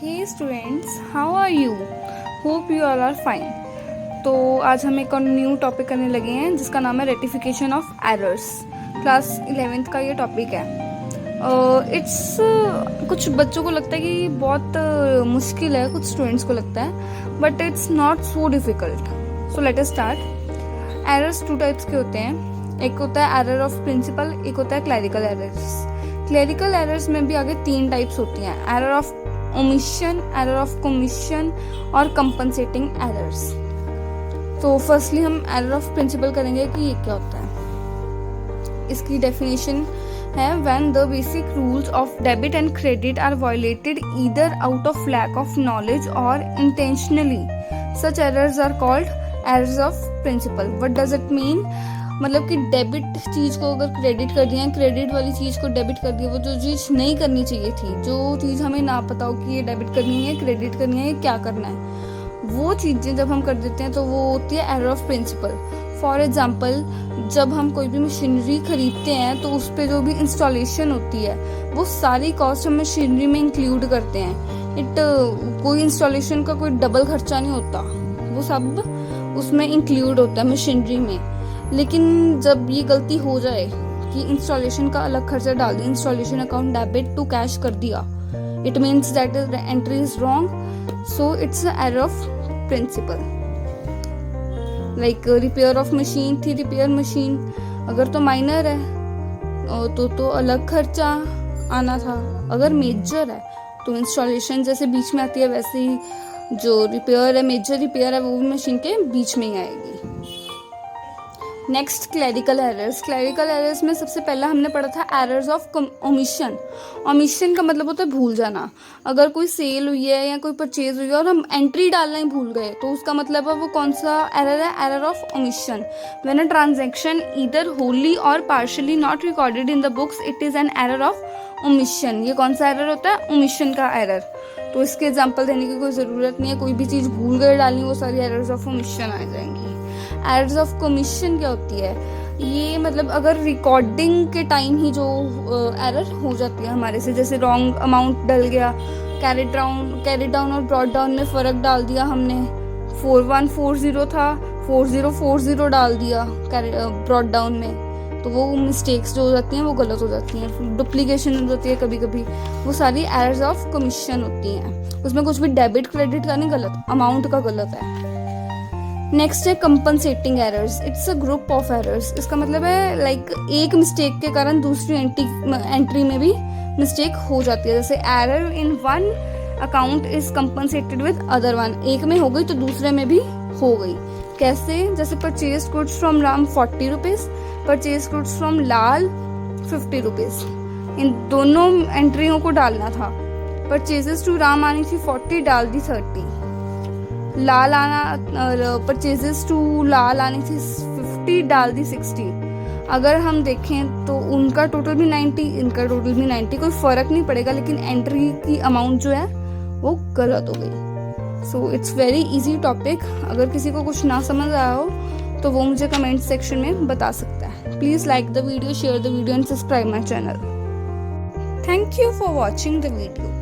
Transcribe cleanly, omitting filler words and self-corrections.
Hey students, how are you? Hope you all are fine. तो आज हम एक और न्यू टॉपिक करने लगे हैं जिसका नाम है ratification of errors. Class 11th का ये टॉपिक है। इट्स कुछ बच्चों को लगता है कि बहुत मुश्किल है, कुछ स्टूडेंट्स को लगता है, but it's not so difficult. So let us start. Errors two types के होते हैं। एक होता है एरर ऑफ प्रिंसिपल, एक होता है क्लैरिकल एरर्स। क्लैरिकल एरर्स में भी आगे 3 टाइप्स होती हैं: error of omission, error of commission और कंपनसेटिंग एरर्स। तो फर्स्टली हम एरर ऑफ प्रिंसिपल करेंगे कि ये क्या होता है। इसकी डेफिनेशन है when the basic rules of debit and credit are violated either out of lack of knowledge or intentionally, such errors are called errors of principle. What does it mean? मतलब कि डेबिट चीज़ को अगर credit कर दिया, credit वाली चीज़ को debit कर दिया, वो जो चीज़ नहीं करनी चाहिए थी, जो चीज़ हमें ना पता हो कि ये डेबिट करनी है, क्रेडिट करनी है, ये क्या करना है, वो चीज़ें जब हम कर देते हैं तो वो होती है error of principle. For example, जब हम कोई भी मशीनरी खरीदते हैं तो उस पर जो भी इंस्टॉलेशन होती है वो सारी कॉस्ट हम मशीनरी में इंक्लूड करते हैं। कोई इंस्टॉलेशन का कोई डबल खर्चा नहीं होता, वो सब उसमें इंक्लूड होता है मशीनरी में। लेकिन जब ये गलती हो जाए कि इंस्टॉलेशन का अलग खर्चा डाल दिया, installation account debit to cash कर दिया, it means that the entry is wrong, so it's a error of principle. Like repair of machine थी, रिपेयर मशीन अगर तो माइनर है तो अलग खर्चा आना था, अगर मेजर है तो इंस्टॉलेशन जैसे बीच में आती है वैसे ही जो रिपेयर है, मेजर रिपेयर है, वो भी मशीन के बीच में ही आएगी। Next, clerical errors. Clerical errors में सबसे पहला हमने पढ़ा था एरर्स ऑफ ओमिशन। ओमिशन का मतलब होता है भूल जाना। अगर कोई सेल हुई है या कोई परचेज हुई है और हम एंट्री डालना ही भूल गए तो उसका मतलब है वो कौन सा एरर है? Error of omission. When a transaction either wholly or partially not recorded in the books, it is an error of omission. ये कौन सा एरर होता है? ओमिशन का एरर। तो इसके एग्जाम्पल देने की कोई ज़रूरत नहीं है, कोई भी चीज़ भूल गए डालनी, वो सारी एरर्स ऑफ ओमिशन आ जाएंगी। एरर्स ऑफ कमीशन क्या होती है? ये मतलब अगर रिकॉर्डिंग के टाइम ही जो एरर हो जाती है हमारे से, जैसे रॉन्ग अमाउंट डल गया, कैरी डाउन और ब्रॉट डाउन में फ़र्क डाल दिया हमने, 4140 था 4040 डाल दिया ब्रॉट डाउन में, तो वो मिस्टेक्स जो हो जाती हैं वो गलत हो जाती हैं, डुप्लीकेशन हो जाती है कभी कभी, वो सारी एरर्स ऑफ कमीशन होती हैं। उसमें कुछ भी डेबिट क्रेडिट का नहीं गलत, अमाउंट का गलत है। नेक्स्ट है compensating errors. It's a group of errors. इसका मतलब है लाइक एक मिस्टेक के कारण दूसरी एंट्री में भी मिस्टेक हो जाती है। जैसे error in one account is compensated with other one, एक में हो गई तो दूसरे में भी हो गई। कैसे? जैसे purchase goods from Ram 40 rupees, purchase goods from Lal 50 rupees. इन दोनों एंट्रियों को डालना था। परचेजेस टू राम आनी थी 40, डाल दी 30। लाल आना, परचेजेस टू लाल आनी थी 50, डाल दी 60। अगर हम देखें तो उनका टोटल भी 90, इनका टोटल भी 90, कोई फर्क नहीं पड़ेगा, लेकिन एंट्री की अमाउंट जो है वो गलत हो गई। So it's very easy topic. अगर किसी को कुछ ना समझ आया हो तो वो मुझे कमेंट सेक्शन में बता सकता है। Please like the video, share the video and subscribe my channel. Thank you for watching the video.